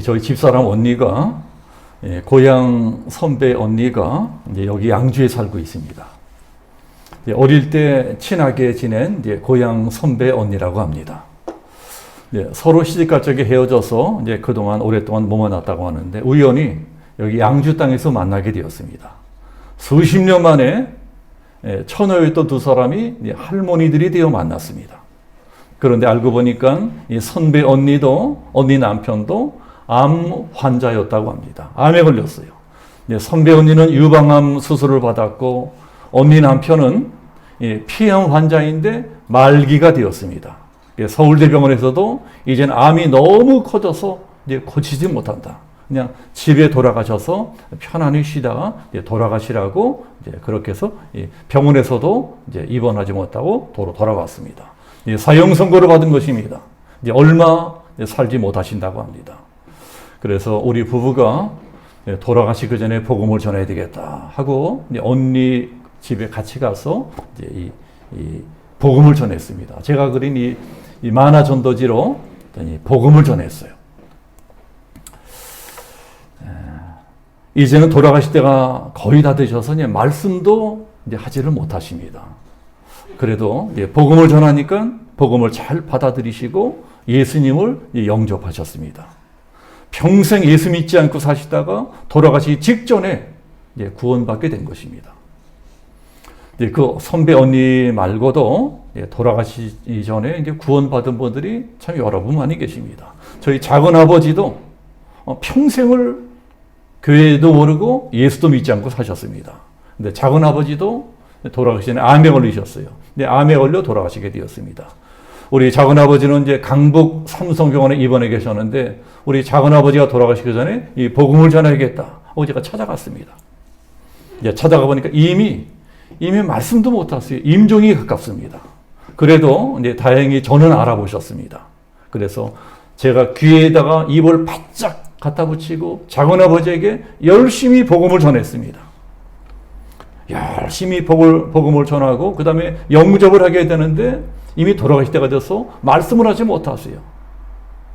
저희 집사람 언니가 고향 선배 언니가 이제 여기 양주에 살고 있습니다. 어릴 때 친하게 지낸 고향 선배 언니라고 합니다. 서로 시집갈 적에 헤어져서 이제 그동안 오랫동안 머물렀다고 하는데 우연히 여기 양주 땅에서 만나게 되었습니다. 수십 년 만에 처녀였던 두 사람이 할머니들이 되어 만났습니다. 그런데 알고 보니까 이 선배 언니도 언니 남편도 암 환자였다고 합니다. 암에 걸렸어요. 선배 언니는 유방암 수술을 받았고 언니 남편은 피암 환자인데 말기가 되었습니다. 서울대병원에서도 이젠 암이 너무 커져서 이제 고치지 못한다. 그냥 집에 돌아가셔서 편안히 쉬다가 돌아가시라고 이제 그렇게 해서 병원에서도 이제 입원하지 못하고 돌아왔습니다. 사형 선고를 받은 것입니다. 이제 얼마 살지 못하신다고 합니다. 그래서 우리 부부가 돌아가시기 전에 복음을 전해야 되겠다 하고 언니 집에 같이 가서 이제 이 복음을 전했습니다. 제가 그린 이 만화 전도지로 복음을 전했어요. 이제는 돌아가실 때가 거의 다 되셔서 이제 말씀도 이제 하지를 못하십니다. 그래도 이제 복음을 전하니까 복음을 잘 받아들이시고 예수님을 영접하셨습니다. 평생 예수 믿지 않고 사시다가 돌아가시기 직전에 이제 구원받게 된 것입니다. 그 선배 언니 말고도 돌아가시기 전에 이제 구원받은 분들이 참 여러 분 많이 계십니다. 저희 작은 아버지도 평생을 교회도 모르고 예수도 믿지 않고 사셨습니다. 근데 작은 아버지도 돌아가시기 전에 암에 걸리셨어요. 근데 암에 걸려 돌아가시게 되었습니다. 우리 작은 아버지는 이제 강북 삼성병원에 입원해 계셨는데 우리 작은 아버지가 돌아가시기 전에 이 복음을 전해야겠다. 제가 찾아갔습니다. 이제 찾아가 보니까 이미 말씀도 못 하세요. 임종이 가깝습니다. 그래도 이제 다행히 저는 알아보셨습니다. 그래서 제가 귀에다가 입을 바짝 갖다 붙이고 작은 아버지에게 열심히 복음을 전했습니다. 열심히 복음을 전하고 그 다음에 영접을 하게 되는데 이미 돌아가실 때가 돼서 말씀을 하지 못하세요.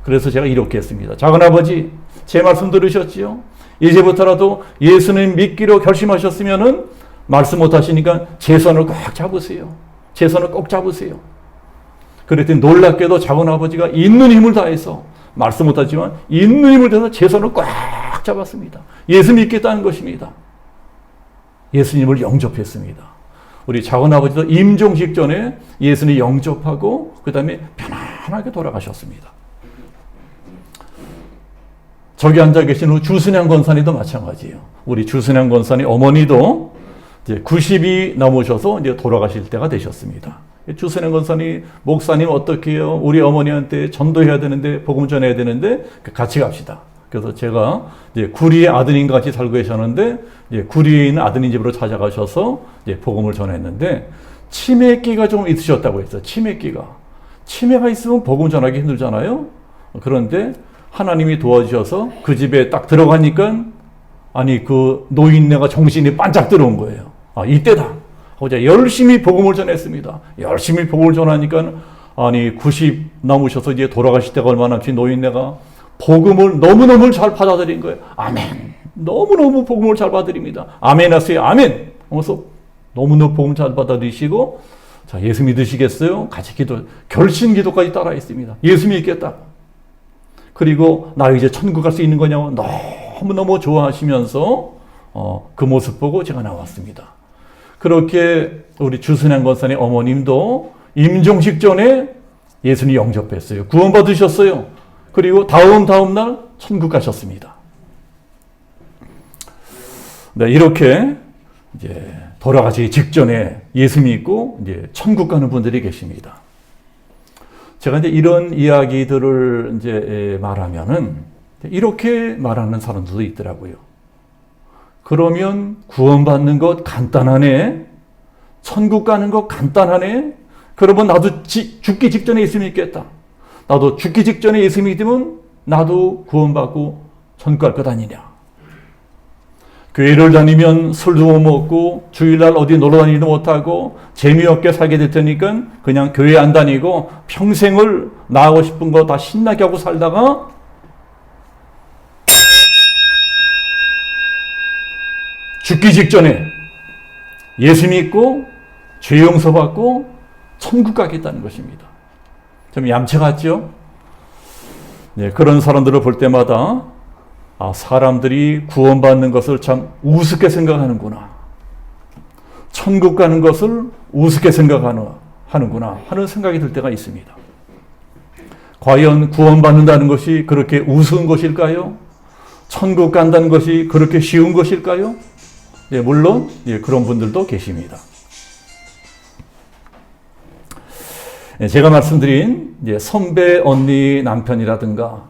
그래서 제가 이렇게 했습니다. 작은 아버지, 제 말씀 들으셨지요? 이제부터라도 예수님 믿기로 결심하셨으면은 말씀 못하시니까 제 손을 꽉 잡으세요. 제 손을 꼭 잡으세요. 그랬더니 놀랍게도 작은 아버지가 있는 힘을 다해서 말씀 못하지만 있는 힘을 다해서 제 손을 꽉 잡았습니다. 예수 믿겠다는 것입니다. 예수님을 영접했습니다. 우리 작은 아버지도 임종 직전에 예수님 영접하고 그 다음에 편안하게 돌아가셨습니다. 저기 앉아 계신 우리 주순양 권사님도 마찬가지예요. 우리 주순양 권사님 어머니도 이제 90이 넘으셔서 이제 돌아가실 때가 되셨습니다. 주순양 권사님, 목사님 어떻게 해요? 우리 어머니한테 전도해야 되는데, 복음 전해야 되는데, 같이 갑시다. 그래서 제가 이제 구리의 아드님과 같이 살고 계셨는데, 이제 구리에 있는 아드님 집으로 찾아가셔서 이제 복음을 전했는데, 치매기가 좀 있으셨다고 했어요. 치매가 있으면 복음 전하기 힘들잖아요. 그런데 하나님이 도와주셔서 그 집에 딱 들어가니까, 아니, 그 노인네가 정신이 반짝 들어온 거예요. 이때다. 제가 열심히 복음을 전했습니다. 열심히 복음을 전하니까, 아니, 90 넘으셔서 이제 돌아가실 때가 얼마 남지 노인네가 복음을 너무너무 잘 받아들인 거예요. 아멘. 너무너무 복음을 잘 받아들입니다. 아멘 하세요. 아멘. 그래서 너무너무 복음 잘 받아들이시고, 자, 예수 믿으시겠어요? 같이 결심 기도까지 따라 했습니다. 예수 믿겠다. 그리고 나 이제 천국 갈 수 있는 거냐고 너무너무 좋아하시면서, 그 모습 보고 제가 나왔습니다. 그렇게 우리 주순양 권사님 어머님도 임종 직전에 예수님 영접했어요. 구원받으셨어요. 그리고 다음 날 천국 가셨습니다. 네, 이렇게 이제 돌아가시기 직전에 예수 믿고 이제 천국 가는 분들이 계십니다. 제가 이제 이런 이야기들을 이제 말하면은 이렇게 말하는 사람들도 있더라고요. 그러면 구원받는 것 간단하네. 천국 가는 것 간단하네. 그러면 나도 죽기 직전에 예수 믿겠다. 나도 죽기 직전에 예수 믿으면 나도 구원받고 천국 갈 것 아니냐. 교회를 다니면 술도 못 먹고 주일날 어디 놀러 다니지도 못하고 재미없게 살게 될 테니까 그냥 교회 안 다니고 평생을 나가고 싶은 거 다 신나게 하고 살다가 죽기 직전에 예수 믿고 죄 용서받고 천국 가겠다는 것입니다. 좀 얌체 같죠? 네, 그런 사람들을 볼 때마다 사람들이 구원받는 것을 참 우습게 생각하는구나. 천국 가는 것을 우습게 생각하는구나 하는 생각이 들 때가 있습니다. 과연 구원받는다는 것이 그렇게 우스운 것일까요? 천국 간다는 것이 그렇게 쉬운 것일까요? 네, 물론 그런 분들도 계십니다. 제가 말씀드린 선배 언니 남편이라든가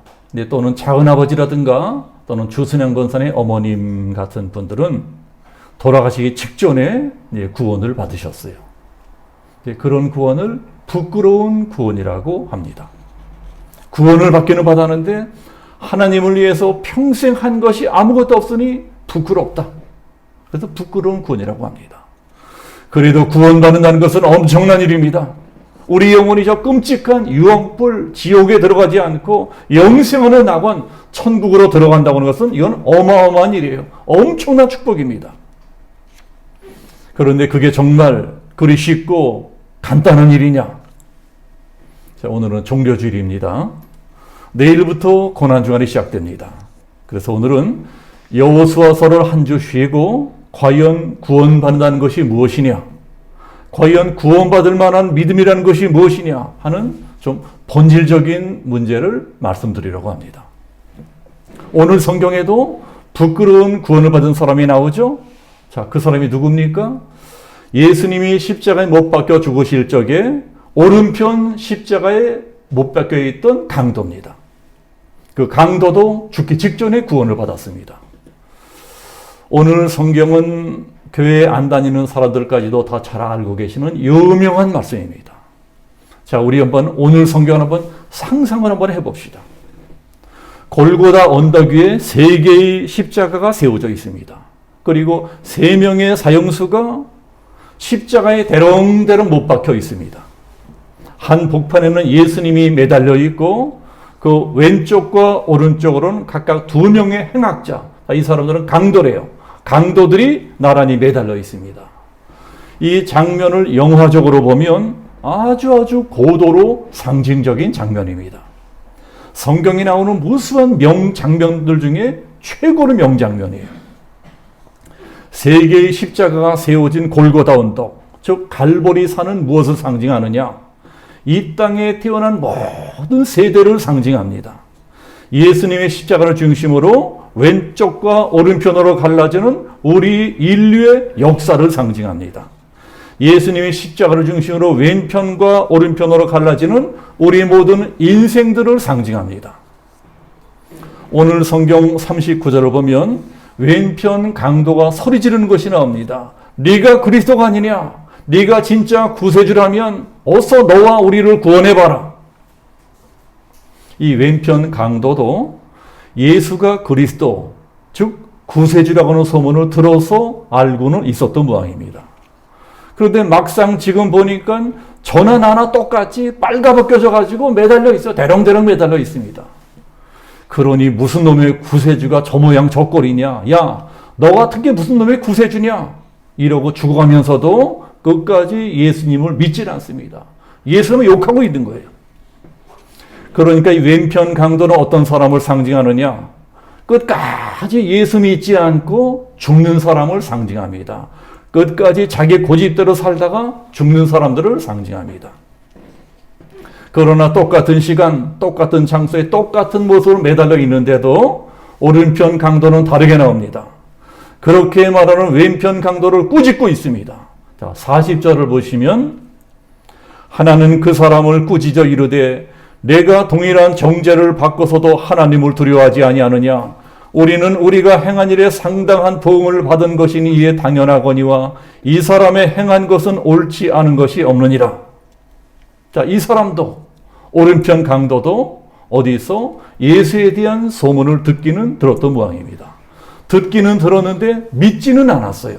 또는 작은아버지라든가 또는 주순영 권사의 어머님 같은 분들은 돌아가시기 직전에 구원을 받으셨어요. 그런 구원을 부끄러운 구원이라고 합니다. 구원을 받기는 받았는데 하나님을 위해서 평생 한 것이 아무것도 없으니 부끄럽다. 그래서 부끄러운 구원이라고 합니다. 그래도 구원받는다는 것은 엄청난 일입니다. 우리 영혼이 저 끔찍한 유황불 지옥에 들어가지 않고 영생하는 낙원 천국으로 들어간다고 하는 것은 이건 어마어마한 일이에요. 엄청난 축복입니다. 그런데 그게 정말 그리 쉽고 간단한 일이냐? 자, 오늘은 종료주일입니다. 내일부터 고난주간이 시작됩니다. 그래서 오늘은 여호수아서를 한 주 쉬고 과연 구원받는다는 것이 무엇이냐? 과연 구원받을 만한 믿음이라는 것이 무엇이냐 하는 좀 본질적인 문제를 말씀드리려고 합니다. 오늘 성경에도 부끄러운 구원을 받은 사람이 나오죠. 자, 그 사람이 누굽니까? 예수님이 십자가에 못 박혀 죽으실 적에 오른편 십자가에 못 박혀 있던 강도입니다. 그 강도도 죽기 직전에 구원을 받았습니다. 오늘 성경은 교회에 안 다니는 사람들까지도 다 잘 알고 계시는 유명한 말씀입니다. 자, 우리 한번 오늘 성경을 한번 상상을 한번 해봅시다. 골고다 언덕 위에 3개의 십자가가 세워져 있습니다. 그리고 3명의 사형수가 십자가에 대롱대롱 못 박혀 있습니다. 한 복판에는 예수님이 매달려 있고 그 왼쪽과 오른쪽으로는 각각 2명의 행악자, 이 사람들은 강도래요. 강도들이 나란히 매달려 있습니다. 이 장면을 영화적으로 보면 아주 고도로 상징적인 장면입니다. 성경에 나오는 무수한 명장면들 중에 최고의 명장면이에요. 3개의 십자가가 세워진 골고다 언덕, 즉 갈보리 산은 무엇을 상징하느냐? 이 땅에 태어난 모든 세대를 상징합니다. 예수님의 십자가를 중심으로 왼쪽과 오른편으로 갈라지는 우리 인류의 역사를 상징합니다. 예수님의 십자가를 중심으로 왼편과 오른편으로 갈라지는 우리 모든 인생들을 상징합니다. 오늘 성경 39절을 보면 왼편 강도가 소리 지르는 것이 나옵니다. 네가 그리스도가 아니냐? 네가 진짜 구세주라면 어서 너와 우리를 구원해봐라. 이 왼편 강도도 예수가 그리스도, 즉 구세주라고 하는 소문을 들어서 알고는 있었던 모양입니다. 그런데 막상 지금 보니까 저나 나나 똑같이 빨가벗겨져 가지고 매달려 있어. 대롱대롱 매달려 있습니다. 그러니 무슨 놈의 구세주가 저 모양 저 꼴이냐? 야, 너 같은 게 무슨 놈의 구세주냐? 이러고 죽어가면서도 끝까지 예수님을 믿질 않습니다. 예수님을 욕하고 있는 거예요. 그러니까 이 왼편 강도는 어떤 사람을 상징하느냐? 끝까지 예수 믿지 않고 죽는 사람을 상징합니다. 끝까지 자기 고집대로 살다가 죽는 사람들을 상징합니다. 그러나 똑같은 시간, 똑같은 장소에 똑같은 모습으로 매달려 있는데도 오른편 강도는 다르게 나옵니다. 그렇게 말하는 왼편 강도를 꾸짖고 있습니다. 자, 40절을 보시면 하나는 그 사람을 꾸짖어 이르되 내가 동일한 정죄를 받고서도 하나님을 두려워하지 아니하느냐? 우리는 우리가 행한 일에 상당한 보응을 받은 것이니 이에 당연하거니와 이 사람의 행한 것은 옳지 않은 것이 없느니라. 자, 이 사람도 오른편 강도도 어디서 예수에 대한 소문을 듣기는 들었던 모양입니다. 듣기는 들었는데 믿지는 않았어요.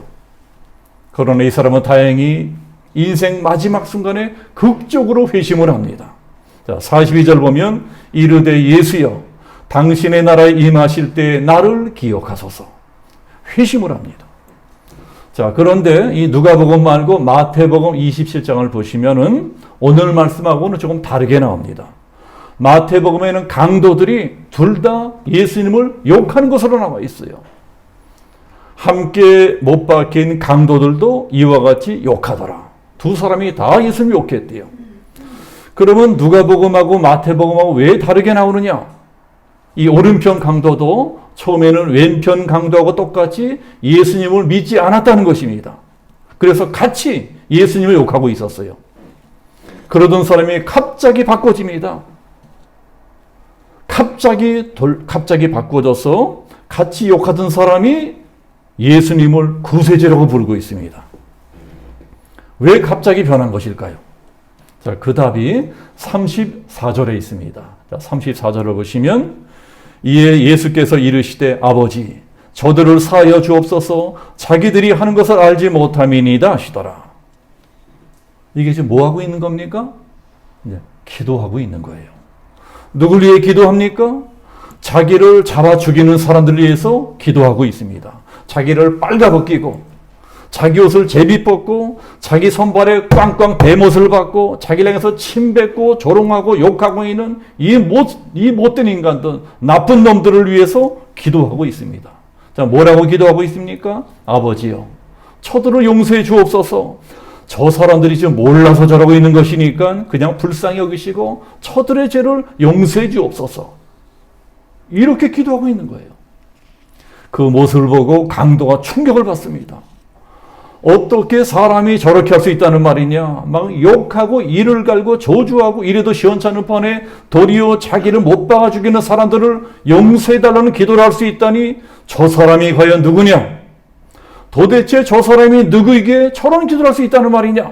그러나 이 사람은 다행히 인생 마지막 순간에 극적으로 회심을 합니다. 자, 42절 보면 이르되 예수여 당신의 나라에 임하실 때 나를 기억하소서. 회심을 합니다. 자, 그런데 이 누가복음 말고 마태복음 27장을 보시면은 오늘 말씀하고는 조금 다르게 나옵니다. 마태복음에는 강도들이 둘 다 예수님을 욕하는 것으로 나와 있어요. 함께 못 박힌 강도들도 이와 같이 욕하더라. 두 사람이 다 예수님 욕했대요. 그러면 누가복음하고 마태복음하고 왜 다르게 나오느냐? 이 오른편 강도도 처음에는 왼편 강도하고 똑같이 예수님을 믿지 않았다는 것입니다. 그래서 같이 예수님을 욕하고 있었어요. 그러던 사람이 갑자기 바꿔집니다. 갑자기 바꿔져서 같이 욕하던 사람이 예수님을 구세주라고 부르고 있습니다. 왜 갑자기 변한 것일까요? 자, 그 답이 34절에 있습니다. 자, 34절을 보시면 이에 예수께서 이르시되 아버지 저들을 사하여 주옵소서 자기들이 하는 것을 알지 못함이니이다 하시더라. 이게 지금 뭐 하고 있는 겁니까? 네, 기도하고 있는 거예요. 누굴 위해 기도합니까? 자기를 잡아 죽이는 사람들을 위해서 기도하고 있습니다. 자기를 빨가벗기고 자기 옷을 제비 벗고 자기 손발에 꽝꽝 대못을 받고 자기를 향해서 침 뱉고 조롱하고 욕하고 있는 이 못된 인간들, 나쁜 놈들을 위해서 기도하고 있습니다. 자, 뭐라고 기도하고 있습니까? 아버지요, 저들을 용서해 주옵소서. 저 사람들이 지금 몰라서 저러고 있는 것이니까 그냥 불쌍히 여기시고 저들의 죄를 용서해 주옵소서. 이렇게 기도하고 있는 거예요. 그 모습을 보고 강도가 충격을 받습니다. 어떻게 사람이 저렇게 할 수 있다는 말이냐. 막 욕하고 이를 갈고 저주하고 이래도 시원찮은 판에 도리어 자기를 못 박아 죽이는 사람들을 용서해달라는 기도를 할 수 있다니 저 사람이 과연 누구냐. 도대체 저 사람이 누구에게 저런 기도를 할 수 있다는 말이냐.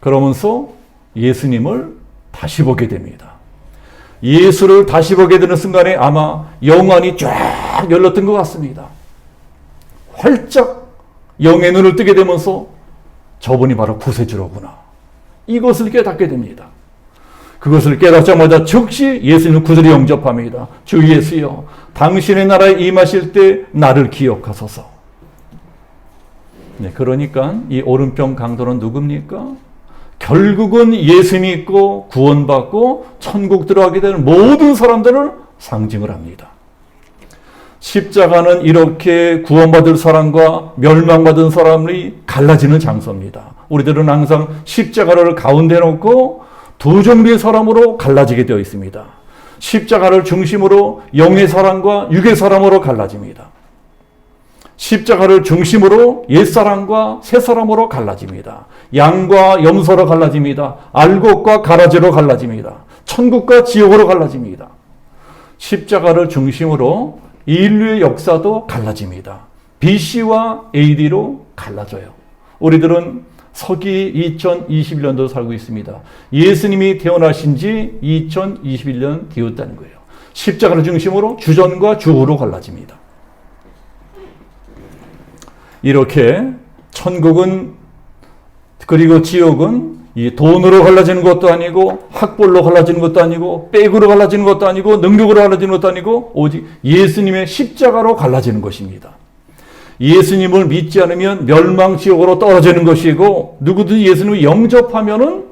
그러면서 예수님을 다시 보게 됩니다. 예수를 다시 보게 되는 순간에 아마 영안이 쫙 열렸던 것 같습니다. 활짝 영의 눈을 뜨게 되면서 저분이 바로 구세주로구나. 이것을 깨닫게 됩니다. 그것을 깨닫자마자 즉시 예수님을 구절히 영접합니다. 주 예수여, 당신의 나라에 임하실 때 나를 기억하소서. 네, 그러니까 이 오른편 강도는 누굽니까? 결국은 예수 믿고 구원받고 천국 들어가게 되는 모든 사람들을 상징을 합니다. 십자가는 이렇게 구원받을 사람과 멸망받은 사람이 갈라지는 장소입니다. 우리들은 항상 십자가를 가운데 놓고 두 종류의 사람으로 갈라지게 되어 있습니다. 십자가를 중심으로 영의 사람과 육의 사람으로 갈라집니다. 십자가를 중심으로 옛사람과 새사람으로 갈라집니다. 양과 염소로 갈라집니다. 알곡과 가라지로 갈라집니다. 천국과 지옥으로 갈라집니다. 십자가를 중심으로 인류의 역사도 갈라집니다. BC와 AD로 갈라져요. 우리들은 서기 2021년도 살고 있습니다. 예수님이 태어나신 지 2021년 되었다는 거예요. 십자가를 중심으로 주전과 주후로 갈라집니다. 이렇게 천국은 그리고 지옥은 이 돈으로 갈라지는 것도 아니고 학벌로 갈라지는 것도 아니고 백으로 갈라지는 것도 아니고 능력으로 갈라지는 것도 아니고 오직 예수님의 십자가로 갈라지는 것입니다. 예수님을 믿지 않으면 멸망 지옥으로 떨어지는 것이고 누구든지 예수님을 영접하면은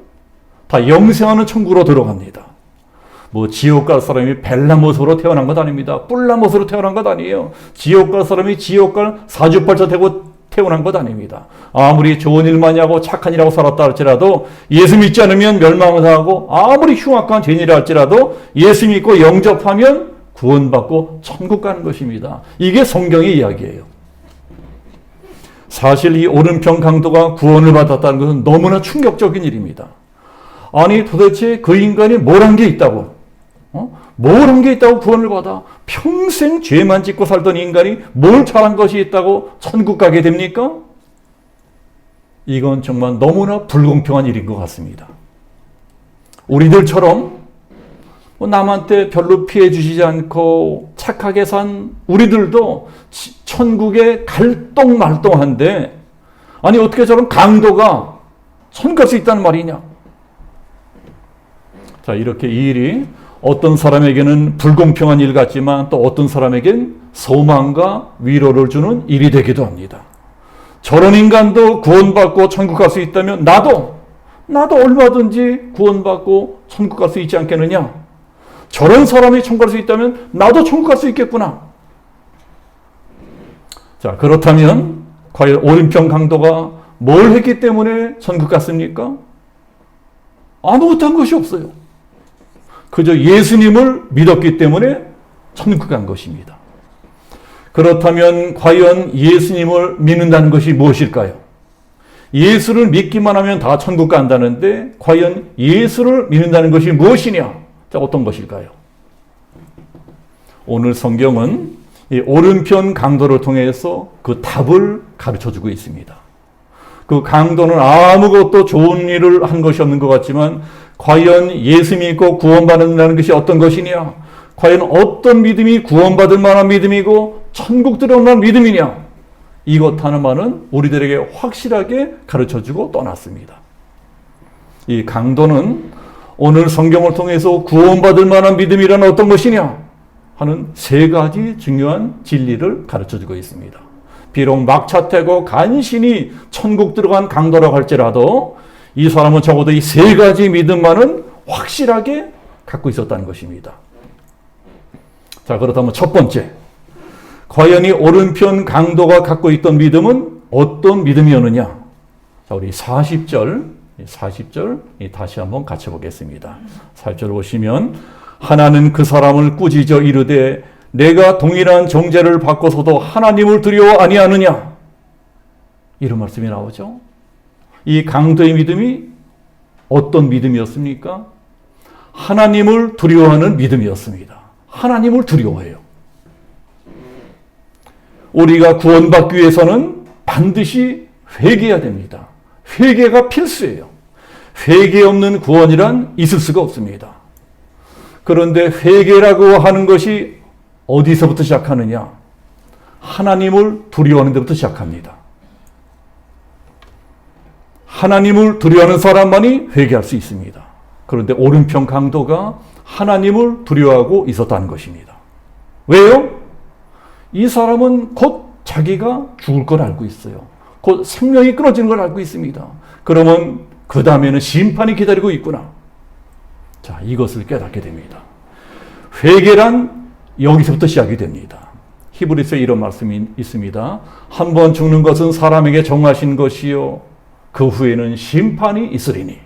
다 영생하는 천국으로 들어갑니다. 뭐 지옥 갈 사람이 벨라못으로 태어난 것 아닙니다. 뿔라못으로 태어난 것 아니에요. 지옥 갈 사람이 지옥 갈 사주팔자 되고 태어난 것 아닙니다. 아무리 좋은 일 많이 하고 착한 일하고 살았다 할지라도 예수 믿지 않으면 멸망을 하고 아무리 흉악한 죄인이라 할지라도 예수 믿고 영접하면 구원받고 천국 가는 것입니다. 이게 성경의 이야기예요. 사실 이 오른편 강도가 구원을 받았다는 것은 너무나 충격적인 일입니다. 아니 도대체 그 인간이 뭘 한 게 있다고? 뭘 한 게 있다고 구원을 받아? 평생 죄만 짓고 살던 인간이 뭘 잘한 것이 있다고 천국 가게 됩니까? 이건 정말 너무나 불공평한 일인 것 같습니다. 우리들처럼 남한테 별로 피해 주시지 않고 착하게 산 우리들도 천국에 갈똥말똥한데 아니 어떻게 저런 강도가 천국 갈 수 있다는 말이냐? 자, 이렇게 이 일이 어떤 사람에게는 불공평한 일 같지만 또 어떤 사람에겐 소망과 위로를 주는 일이 되기도 합니다. 저런 인간도 구원받고 천국 갈 수 있다면 나도 얼마든지 구원받고 천국 갈 수 있지 않겠느냐? 저런 사람이 천국 갈 수 있다면 나도 천국 갈 수 있겠구나. 자, 그렇다면 과연 오른편 강도가 뭘 했기 때문에 천국 갔습니까? 아무것도 한 것이 없어요. 그저 예수님을 믿었기 때문에 천국 간 것입니다. 그렇다면 과연 예수님을 믿는다는 것이 무엇일까요? 예수를 믿기만 하면 다 천국 간다는데 과연 예수를 믿는다는 것이 무엇이냐? 자, 어떤 것일까요? 오늘 성경은 이 오른편 강도를 통해서 그 답을 가르쳐주고 있습니다. 그 강도는 아무것도 좋은 일을 한 것이 없는 것 같지만 과연 예수 믿고 구원받는다는 것이 어떤 것이냐? 과연 어떤 믿음이 구원받을 만한 믿음이고 천국 들어올 만한 믿음이냐? 이것 하나만은 우리들에게 확실하게 가르쳐주고 떠났습니다. 이 강도는 오늘 성경을 통해서 구원받을 만한 믿음이란 어떤 것이냐 하는 세 가지 중요한 진리를 가르쳐주고 있습니다. 비록 막차 타고 간신히 천국 들어간 강도라고 할지라도 이 사람은 적어도 이 세 가지 믿음만은 확실하게 갖고 있었다는 것입니다. 자, 그렇다면 첫 번째, 과연 이 오른편 강도가 갖고 있던 믿음은 어떤 믿음이었느냐? 자, 우리 40절 다시 한번 같이 보겠습니다. 40절 보시면 하나는 그 사람을 꾸짖어 이르되 내가 동일한 정죄를 받고서도 하나님을 두려워 아니하느냐? 이런 말씀이 나오죠. 이 강도의 믿음이 어떤 믿음이었습니까? 하나님을 두려워하는 믿음이었습니다. 하나님을 두려워해요. 우리가 구원받기 위해서는 반드시 회개해야 됩니다. 회개가 필수예요. 회개 없는 구원이란 있을 수가 없습니다. 그런데 회개라고 하는 것이 어디서부터 시작하느냐? 하나님을 두려워하는 데부터 시작합니다. 하나님을 두려워하는 사람만이 회개할 수 있습니다. 그런데 오른편 강도가 하나님을 두려워하고 있었다는 것입니다. 왜요? 이 사람은 곧 자기가 죽을 걸 알고 있어요. 곧 생명이 끊어지는 걸 알고 있습니다. 그러면 그 다음에는 심판이 기다리고 있구나. 자, 이것을 깨닫게 됩니다. 회개란 여기서부터 시작이 됩니다. 히브리서에 이런 말씀이 있습니다. 한 번 죽는 것은 사람에게 정하신 것이요 그 후에는 심판이 있으리니.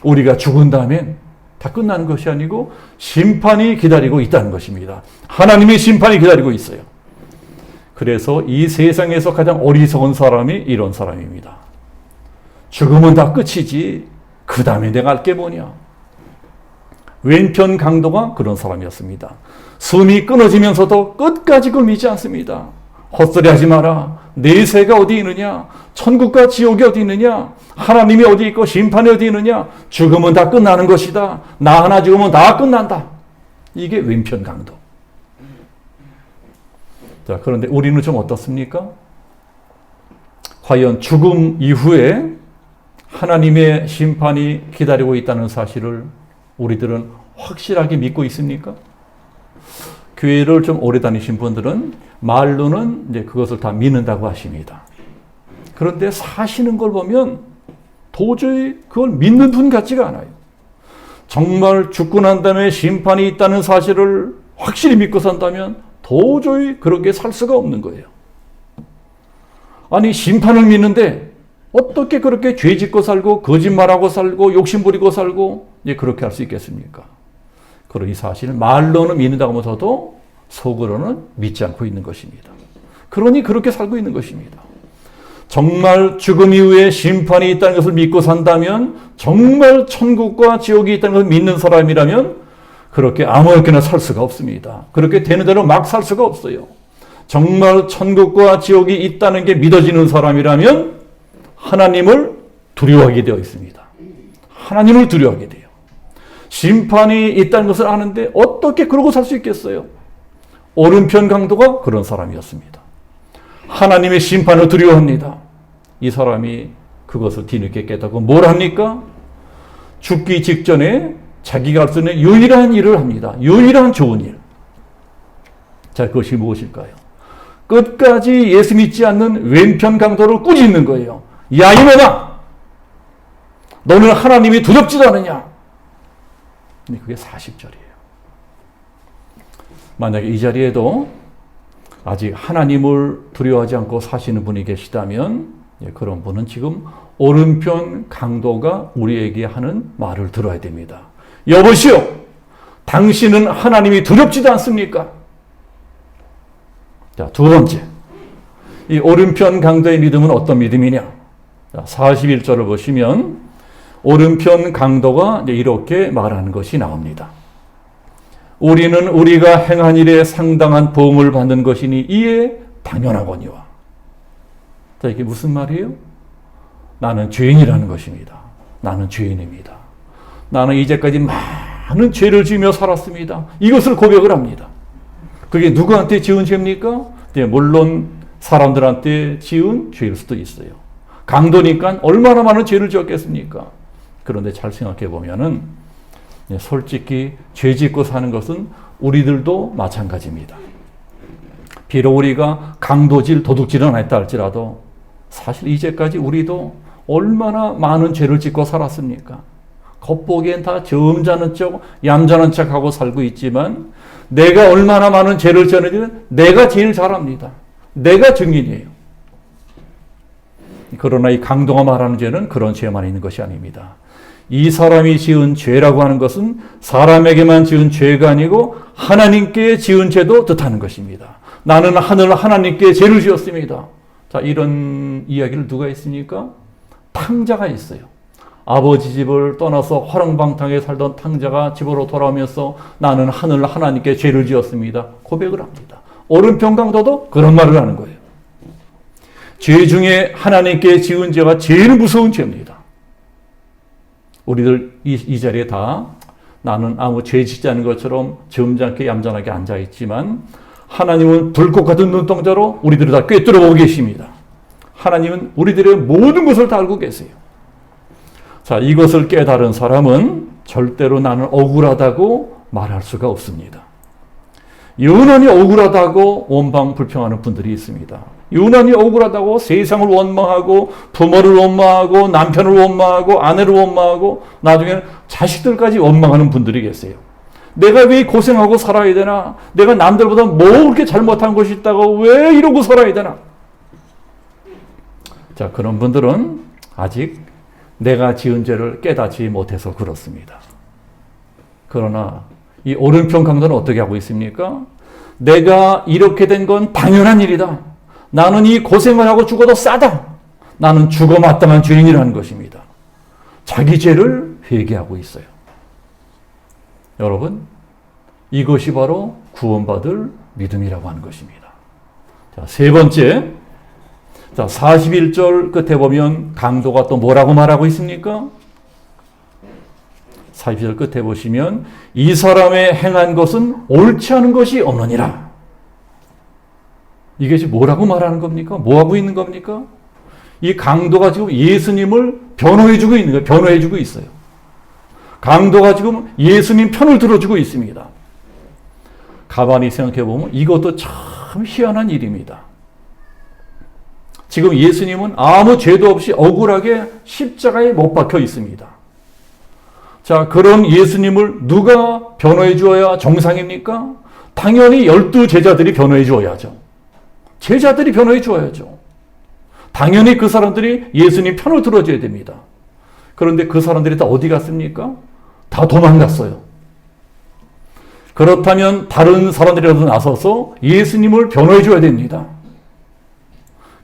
우리가 죽은 다음엔 다 끝나는 것이 아니고 심판이 기다리고 있다는 것입니다. 하나님의 심판이 기다리고 있어요. 그래서 이 세상에서 가장 어리석은 사람이 이런 사람입니다. 죽으면 다 끝이지 그 다음에 내가 할 게 뭐냐. 왼편 강도가 그런 사람이었습니다. 숨이 끊어지면서도 끝까지 그걸 믿지 않습니다. 헛소리하지 마라. 내세가 어디 있느냐? 천국과 지옥이 어디 있느냐? 하나님이 어디 있고 심판이 어디 있느냐? 죽으면 다 끝나는 것이다. 나 하나 죽으면 다 끝난다. 이게 왼편 강도. 자, 그런데 우리는 좀 어떻습니까? 과연 죽음 이후에 하나님의 심판이 기다리고 있다는 사실을 우리들은 확실하게 믿고 있습니까? 교회를 좀 오래 다니신 분들은 말로는 이제 그것을 다 믿는다고 하십니다. 그런데 사시는 걸 보면 도저히 그걸 믿는 분 같지가 않아요. 정말 죽고 난 다음에 심판이 있다는 사실을 확실히 믿고 산다면 도저히 그렇게 살 수가 없는 거예요. 아니, 심판을 믿는데 어떻게 그렇게 죄 짓고 살고 거짓말하고 살고 욕심 부리고 살고 이제 그렇게 할 수 있겠습니까? 그러니 사실 말로는 믿는다고 하면서도 속으로는 믿지 않고 있는 것입니다. 그러니 그렇게 살고 있는 것입니다. 정말 죽음 이후에 심판이 있다는 것을 믿고 산다면, 정말 천국과 지옥이 있다는 것을 믿는 사람이라면 그렇게 아무렇게나 살 수가 없습니다. 그렇게 되는 대로 막 살 수가 없어요. 정말 천국과 지옥이 있다는 게 믿어지는 사람이라면 하나님을 두려워하게 되어 있습니다. 하나님을 두려워하게 돼요. 심판이 있다는 것을 아는데 어떻게 그러고 살 수 있겠어요? 오른편 강도가 그런 사람이었습니다. 하나님의 심판을 두려워합니다. 이 사람이 그것을 뒤늦게 깨닫고 뭘 합니까? 죽기 직전에 자기가 할 수 있는 유일한 일을 합니다. 유일한 좋은 일. 자, 그것이 무엇일까요? 끝까지 예수 믿지 않는 왼편 강도를 꾸짖는 거예요. 야 이놈아! 너는 하나님이 두렵지도 않으냐? 근데 그게 40절이에요. 만약에 이 자리에도 아직 하나님을 두려워하지 않고 사시는 분이 계시다면 그런 분은 지금 오른편 강도가 우리에게 하는 말을 들어야 됩니다. 여보시오, 당신은 하나님이 두렵지도 않습니까? 자, 두 번째, 이 오른편 강도의 믿음은 어떤 믿음이냐? 자, 41절을 보시면 오른편 강도가 이렇게 말하는 것이 나옵니다. 우리는 우리가 행한 일에 상당한 보응을 받는 것이니 이에 당연하거니와. 자, 이게 무슨 말이에요? 나는 죄인이라는 것입니다. 나는 죄인입니다. 나는 이제까지 많은 죄를 지으며 살았습니다. 이것을 고백을 합니다. 그게 누구한테 지은 죄입니까? 물론 사람들한테 지은 죄일 수도 있어요. 강도니까 얼마나 많은 죄를 지었겠습니까? 그런데 잘 생각해 보면은 솔직히 죄 짓고 사는 것은 우리들도 마찬가지입니다. 비록 우리가 강도질, 도둑질은 안 했다 할지라도 사실 이제까지 우리도 얼마나 많은 죄를 짓고 살았습니까? 겉보기엔 다 점잖은 척, 얌전한 척하고 살고 있지만 내가 얼마나 많은 죄를 지었는지는 내가 제일 잘 압니다. 내가 증인이에요. 그러나 이 강도가 말하는 죄는 그런 죄만 있는 것이 아닙니다. 이 사람이 지은 죄라고 하는 것은 사람에게만 지은 죄가 아니고 하나님께 지은 죄도 뜻하는 것입니다. 나는 하나님께 죄를 지었습니다. 자, 이런 이야기를 누가 했습니까? 탕자가 있어요. 아버지 집을 떠나서 화랑방탕에 살던 탕자가 집으로 돌아오면서 나는 하나님께 죄를 지었습니다. 고백을 합니다. 오른편 강도도 그런 말을 하는 거예요. 죄 중에 하나님께 지은 죄가 제일 무서운 죄입니다. 우리들 이 자리에 다 나는 아무 죄 짓지 않은 것처럼 점잖게 얌전하게 앉아있지만 하나님은 불꽃 같은 눈동자로 우리들을 다 꿰뚫어보고 계십니다. 하나님은 우리들의 모든 것을 다 알고 계세요. 자, 이것을 깨달은 사람은 절대로 나는 억울하다고 말할 수가 없습니다. 유난히 억울하다고 원망 불평하는 분들이 있습니다. 유난히 억울하다고 세상을 원망하고 부모를 원망하고 남편을 원망하고 아내를 원망하고 나중에는 자식들까지 원망하는 분들이 계세요. 내가 왜 고생하고 살아야 되나? 내가 남들보다 뭐 그렇게 잘못한 것이 있다고 왜 이러고 살아야 되나? 자, 그런 분들은 아직 내가 지은 죄를 깨닫지 못해서 그렇습니다. 그러나 이 오른편 강도는 어떻게 하고 있습니까? 내가 이렇게 된 건 당연한 일이다. 나는 이 고생을 하고 죽어도 싸다. 나는 죽어 마땅한 죄인이라는 것입니다. 자기 죄를 회개하고 있어요. 여러분, 이것이 바로 구원받을 믿음이라고 하는 것입니다. 자, 세 번째. 자, 41절 끝에 보면 강도가 또 뭐라고 말하고 있습니까? 41절 끝에 보시면 이 사람의 행한 것은 옳지 않은 것이 없느니라. 이것이 뭐라고 말하는 겁니까? 뭐하고 있는 겁니까? 이 강도가 지금 예수님을 변호해주고 있는 거예요. 변호해주고 있어요. 강도가 지금 예수님 편을 들어주고 있습니다. 가만히 생각해보면 이것도 참 희한한 일입니다. 지금 예수님은 아무 죄도 없이 억울하게 십자가에 못 박혀 있습니다. 자, 그런 예수님을 누가 변호해 주어야 정상입니까? 당연히 12제자들이 변호해 주어야죠. 제자들이 변호해 주어야죠. 당연히 그 사람들이 예수님 편을 들어줘야 됩니다. 그런데 그 사람들이 다 어디 갔습니까? 다 도망갔어요. 그렇다면 다른 사람들이라도 나서서 예수님을 변호해 줘야 됩니다.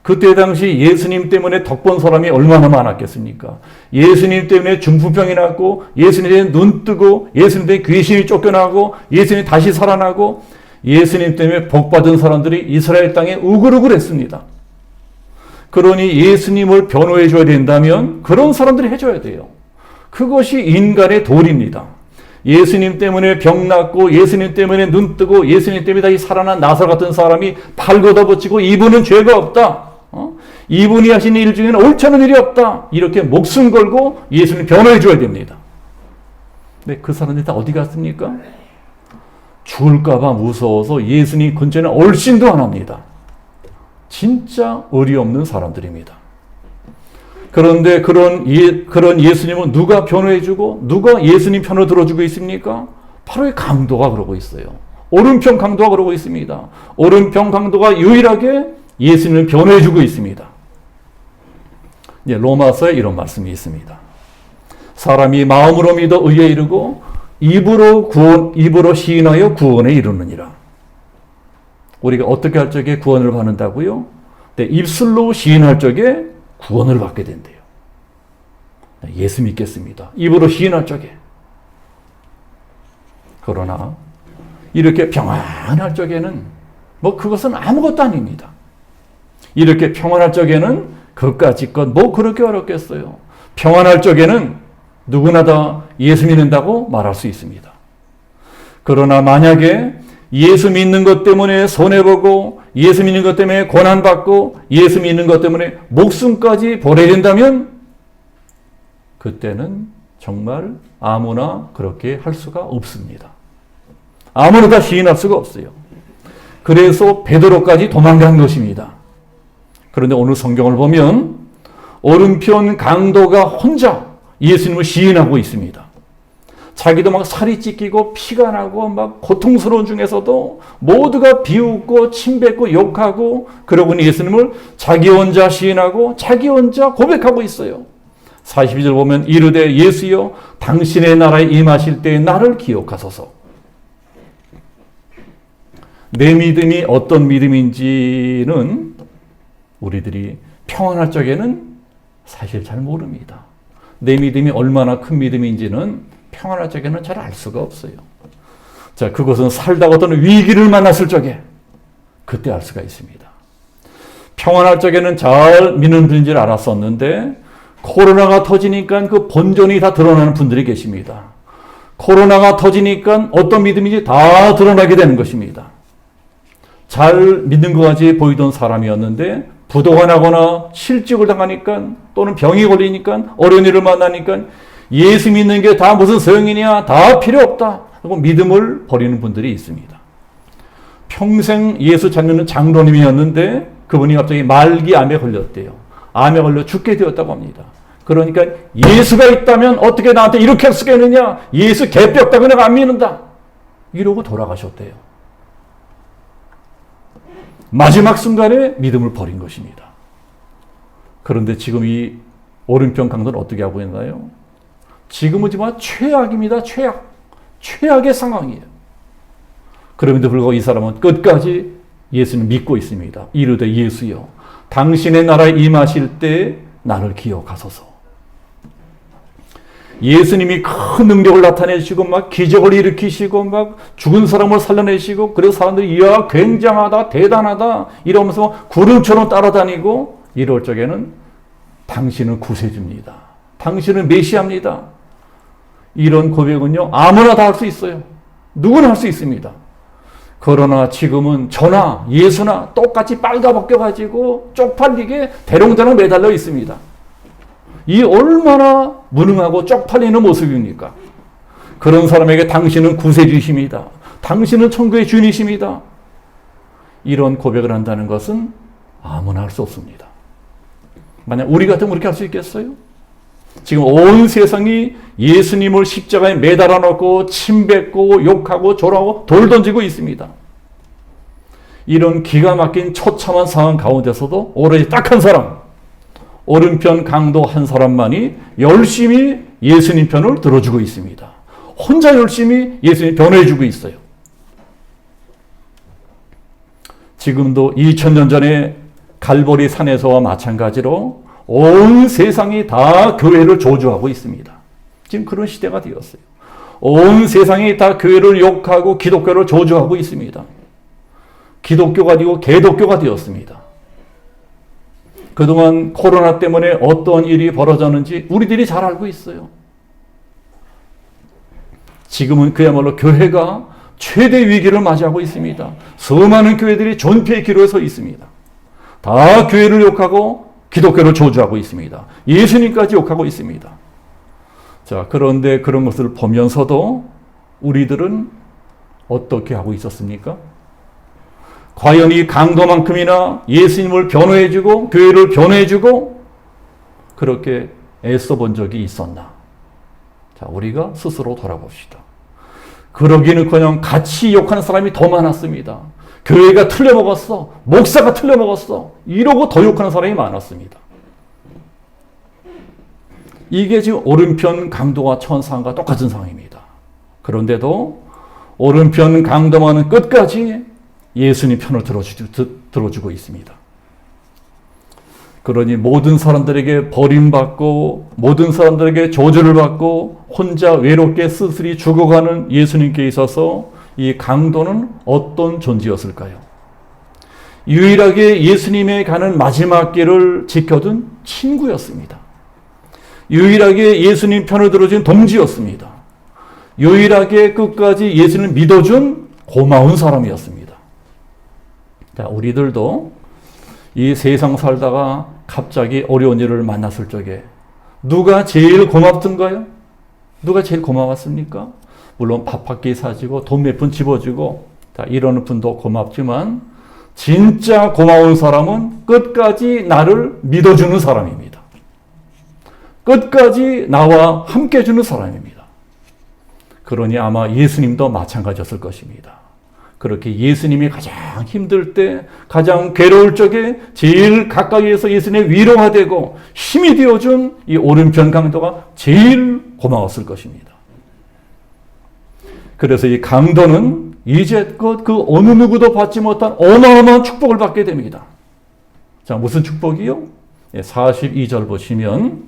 그때 당시 예수님 때문에 덕본 사람이 얼마나 많았겠습니까? 예수님 때문에 중풍병이 났고, 예수님 때문에 눈 뜨고, 예수님 때문에 귀신이 쫓겨나고, 예수님이 다시 살아나고, 예수님 때문에 복받은 사람들이 이스라엘 땅에 우글우글했습니다. 그러니 예수님을 변호해 줘야 된다면 그런 사람들이 해줘야 돼요. 그것이 인간의 도리입니다. 예수님 때문에 병 낫고, 예수님 때문에 눈 뜨고, 예수님 때문에 다시 살아난 나사 같은 사람이 팔 걷어붙이고 이분은 죄가 없다. 이분이 하신 일 중에는 옳지 않은 일이 없다. 이렇게 목숨 걸고 예수님 변호해 줘야 됩니다. 근데 그 사람들이 다 어디 갔습니까? 죽을까 봐 무서워서 예수님 근처에는 얼씬도 안 합니다. 진짜 의리 없는 사람들입니다. 그런데 그런 예수님은 누가 변호해주고 누가 예수님 편을 들어주고 있습니까? 바로 이 강도가 그러고 있어요. 오른편 강도가 그러고 있습니다. 오른편 강도가 유일하게 예수님을 변호해주고 있습니다. 로마서에 이런 말씀이 있습니다. 사람이 마음으로 믿어 의에 이르고 입으로 시인하여 구원에 이르느니라. 우리가 어떻게 할 적에 구원을 받는다고요? 입술로 시인할 적에 구원을 받게 된대요. 예수 믿겠습니다. 입으로 시인할 적에. 그러나 이렇게 평안할 적에는 그것은 아무것도 아닙니다. 이렇게 평안할 적에는 그까짓 것 그렇게 어렵겠어요. 평안할 적에는 누구나 다 예수 믿는다고 말할 수 있습니다. 그러나 만약에 예수 믿는 것 때문에 손해보고 예수 믿는 것 때문에 고난받고 예수 믿는 것 때문에 목숨까지 버려야 된다면 그때는 정말 아무나 그렇게 할 수가 없습니다. 아무나 다 시인할 수가 없어요. 그래서 베드로까지 도망간 것입니다. 그런데 오늘 성경을 보면 오른편 강도가 혼자 예수님을 시인하고 있습니다. 자기도 막 살이 찢기고 피가 나고 막 고통스러운 중에서도 모두가 비웃고 침뱉고 욕하고 그러고 예수님을 자기 혼자 시인하고 자기 혼자 고백하고 있어요. 42절 보면 이르되 예수여 당신의 나라에 임하실 때에 나를 기억하소서. 내 믿음이 어떤 믿음인지는 우리들이 평안할 적에는 사실 잘 모릅니다. 내 믿음이 얼마나 큰 믿음인지는 평안할 적에는 잘 알 수가 없어요. 자, 그것은 살다가 어떤 위기를 만났을 적에 그때 알 수가 있습니다. 평안할 적에는 잘 믿는 분인 줄 알았었는데 코로나가 터지니까 그 본전이 다 드러나는 분들이 계십니다. 코로나가 터지니까 어떤 믿음인지 다 드러나게 되는 것입니다. 잘 믿는 것 같이 보이던 사람이었는데 부도가 나거나 실직을 당하니까 또는 병이 걸리니까 어려운 일을 만나니까 예수 믿는 게 다 무슨 소용이냐, 다 필요 없다 하고 믿음을 버리는 분들이 있습니다. 평생 예수 잘 믿는 장로님이었는데 그분이 갑자기 말기암에 걸렸대요. 암에 걸려 죽게 되었다고 합니다. 그러니까 예수가 있다면 어떻게 나한테 이렇게 할 수가 있느냐, 예수 개뼈 없다고 내가 안 믿는다 이러고 돌아가셨대요. 마지막 순간에 믿음을 버린 것입니다. 그런데 지금 이 오른편 강도는 어떻게 하고 있나요? 지금은 정말 최악입니다. 최악의 상황이에요. 그럼에도 불구하고 이 사람은 끝까지 예수를 믿고 있습니다. 이르되 예수여 당신의 나라에 임하실 때 나를 기억하소서. 예수님이 큰 능력을 나타내시고 막 기적을 일으키시고 막 죽은 사람을 살려내시고 그래서 사람들이 이야 굉장하다 대단하다 이러면서 구름처럼 따라다니고 이럴 적에는 당신은 구세주입니다. 당신은 메시아입니다. 이런 고백은요 아무나 다 할 수 있어요. 누구나 할 수 있습니다. 그러나 지금은 저나 예수나 똑같이 빨가벗겨가지고 쪽팔리게 대롱대롱 매달려 있습니다. 이 얼마나 무능하고 쪽팔리는 모습입니까? 그런 사람에게 당신은 구세주이십니다. 당신은 천국의 주인이십니다. 이런 고백을 한다는 것은 아무나 할 수 없습니다. 만약 우리 같으면 그렇게 할 수 있겠어요? 지금 온 세상이 예수님을 십자가에 매달아 놓고 침뱉고 욕하고 조롱하고 돌 던지고 있습니다. 이런 기가 막힌 처참한 상황 가운데서도 오로지 딱 한 사람, 오른편 강도 한 사람만이 열심히 예수님 편을 들어주고 있습니다. 혼자 열심히 예수님 변호해주고 있어요. 지금도 2000년 전에 갈보리 산에서와 마찬가지로 온 세상이 다 교회를 조주하고 있습니다. 지금 그런 시대가 되었어요. 온 세상이 다 교회를 욕하고 기독교를 조주하고 있습니다. 기독교가 아니고 개독교가 되었습니다. 그동안 코로나 때문에 어떤 일이 벌어졌는지 우리들이 잘 알고 있어요. 지금은 그야말로 교회가 최대 위기를 맞이하고 있습니다. 수많은 교회들이 존폐의 기로에 서 있습니다. 다 교회를 욕하고 기독교를 조주하고 있습니다. 예수님까지 욕하고 있습니다. 자, 그런데 그런 것을 보면서도 우리들은 어떻게 하고 있었습니까? 과연 이 강도만큼이나 예수님을 변호해주고 교회를 변호해주고 그렇게 애써 본 적이 있었나? 자, 우리가 스스로 돌아봅시다. 그러기는커녕 같이 욕하는 사람이 더 많았습니다. 교회가 틀려먹었어. 목사가 틀려먹었어. 이러고 더 욕하는 사람이 많았습니다. 이게 지금 오른편 강도와 천상과 똑같은 상황입니다. 그런데도 오른편 강도만은 끝까지 예수님 편을 들어주고 있습니다. 그러니 모든 사람들에게 버림받고 모든 사람들에게 저주를 받고 혼자 외롭게 쓸쓸히 죽어가는 예수님께 있어서 이 강도는 어떤 존재였을까요? 유일하게 예수님에 가는 마지막 길을 지켜둔 친구였습니다. 유일하게 예수님 편을 들어준 동지였습니다. 유일하게 끝까지 예수님을 믿어준 고마운 사람이었습니다. 자, 우리들도 이 세상 살다가 갑자기 어려운 일을 만났을 적에 누가 제일 고맙던가요? 누가 제일 고마웠습니까? 물론 밥 한 끼 사주고 돈 몇 푼 집어주고 이러는 분도 고맙지만 진짜 고마운 사람은 끝까지 나를 믿어주는 사람입니다. 끝까지 나와 함께 해주는 사람입니다. 그러니 아마 예수님도 마찬가지였을 것입니다. 그렇게 예수님이 가장 힘들 때, 가장 괴로울 적에 제일 가까이에서 예수님의 위로가 되고 힘이 되어준 이 오른편 강도가 제일 고마웠을 것입니다. 그래서 이 강도는 이제껏 그 어느 누구도 받지 못한 어마어마한 축복을 받게 됩니다. 자, 무슨 축복이요? 42절 보시면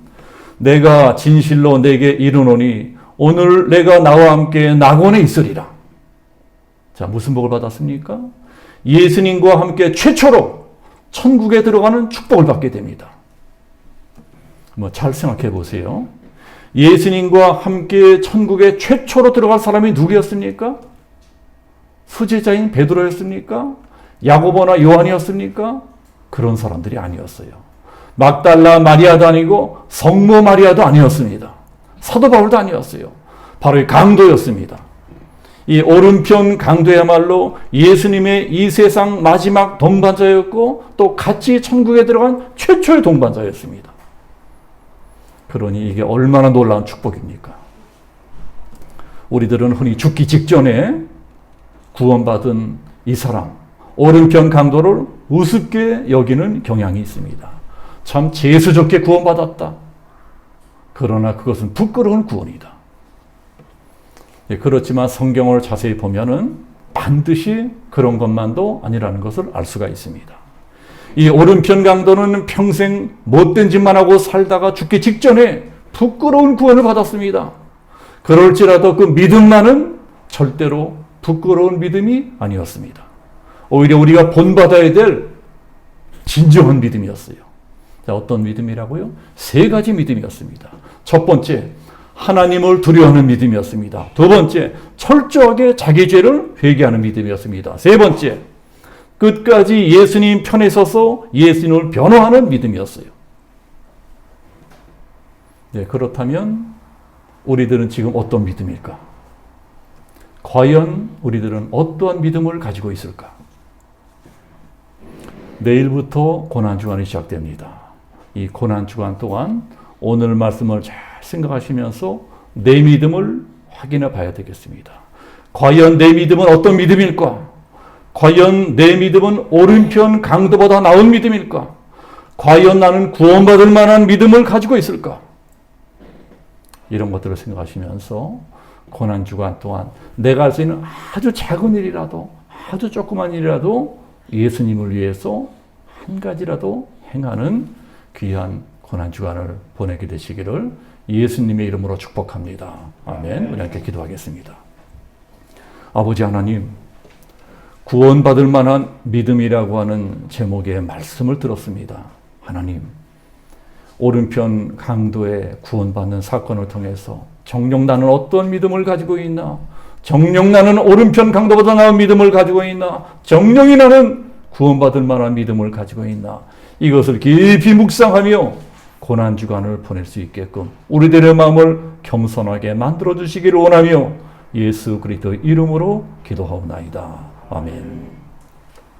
내가 진실로 내게 이르노니 오늘 내가 나와 함께 낙원에 있으리라. 자, 무슨 복을 받았습니까? 예수님과 함께 최초로 천국에 들어가는 축복을 받게 됩니다. 잘 생각해 보세요. 예수님과 함께 천국에 최초로 들어갈 사람이 누구였습니까? 수제자인 베드로였습니까? 야고보나 요한이었습니까? 그런 사람들이 아니었어요. 막달라 마리아도 아니고 성모 마리아도 아니었습니다. 사도 바울도 아니었어요. 바로 이 강도였습니다. 이 오른편 강도야말로 예수님의 이 세상 마지막 동반자였고 또 같이 천국에 들어간 최초의 동반자였습니다. 그러니 이게 얼마나 놀라운 축복입니까? 우리들은 흔히 죽기 직전에 구원받은 이 사람, 오른편 강도를 우습게 여기는 경향이 있습니다. 참 재수 좋게 구원받았다. 그러나 그것은 부끄러운 구원이다. 그렇지만 성경을 자세히 보면은 반드시 그런 것만도 아니라는 것을 알 수가 있습니다. 이 오른편 강도는 평생 못된 짓만 하고 살다가 죽기 직전에 부끄러운 구원을 받았습니다. 그럴지라도 그 믿음만은 절대로 부끄러운 믿음이 아니었습니다. 오히려 우리가 본받아야 될 진정한 믿음이었어요. 자, 어떤 믿음이라고요? 3가지 믿음이었습니다. 첫 번째, 하나님을 두려워하는 믿음이었습니다. 두 번째, 철저하게 자기 죄를 회개하는 믿음이었습니다. 세 번째, 끝까지 예수님 편에 서서 예수님을 변호하는 믿음이었어요. 네, 그렇다면 우리들은 지금 어떤 믿음일까? 과연 우리들은 어떠한 믿음을 가지고 있을까? 내일부터 고난주간이 시작됩니다. 이 고난주간 동안 오늘 말씀을 잘 생각하시면서 내 믿음을 확인해 봐야 되겠습니다. 과연 내 믿음은 어떤 믿음일까? 과연 내 믿음은 오른편 강도보다 나은 믿음일까? 과연 나는 구원받을 만한 믿음을 가지고 있을까? 이런 것들을 생각하시면서 고난주간 동안 내가 할 수 있는 아주 작은 일이라도, 아주 조그만 일이라도 예수님을 위해서 한 가지라도 행하는 귀한 고난주간을 보내게 되시기를 예수님의 이름으로 축복합니다. 아멘. 우리 함께 기도하겠습니다. 아버지 하나님, 구원받을 만한 믿음이라고 하는 제목의 말씀을 들었습니다. 하나님, 오른편 강도의 구원받는 사건을 통해서 정녕 나는 어떤 믿음을 가지고 있나? 정녕 나는 오른편 강도보다 나은 믿음을 가지고 있나? 정령이 나는 구원받을 만한 믿음을 가지고 있나? 이것을 깊이 묵상하며 고난주간을 보낼 수 있게끔 우리들의 마음을 겸손하게 만들어주시기를 원하며 예수 그리스도의 이름으로 기도하옵나이다. 아멘.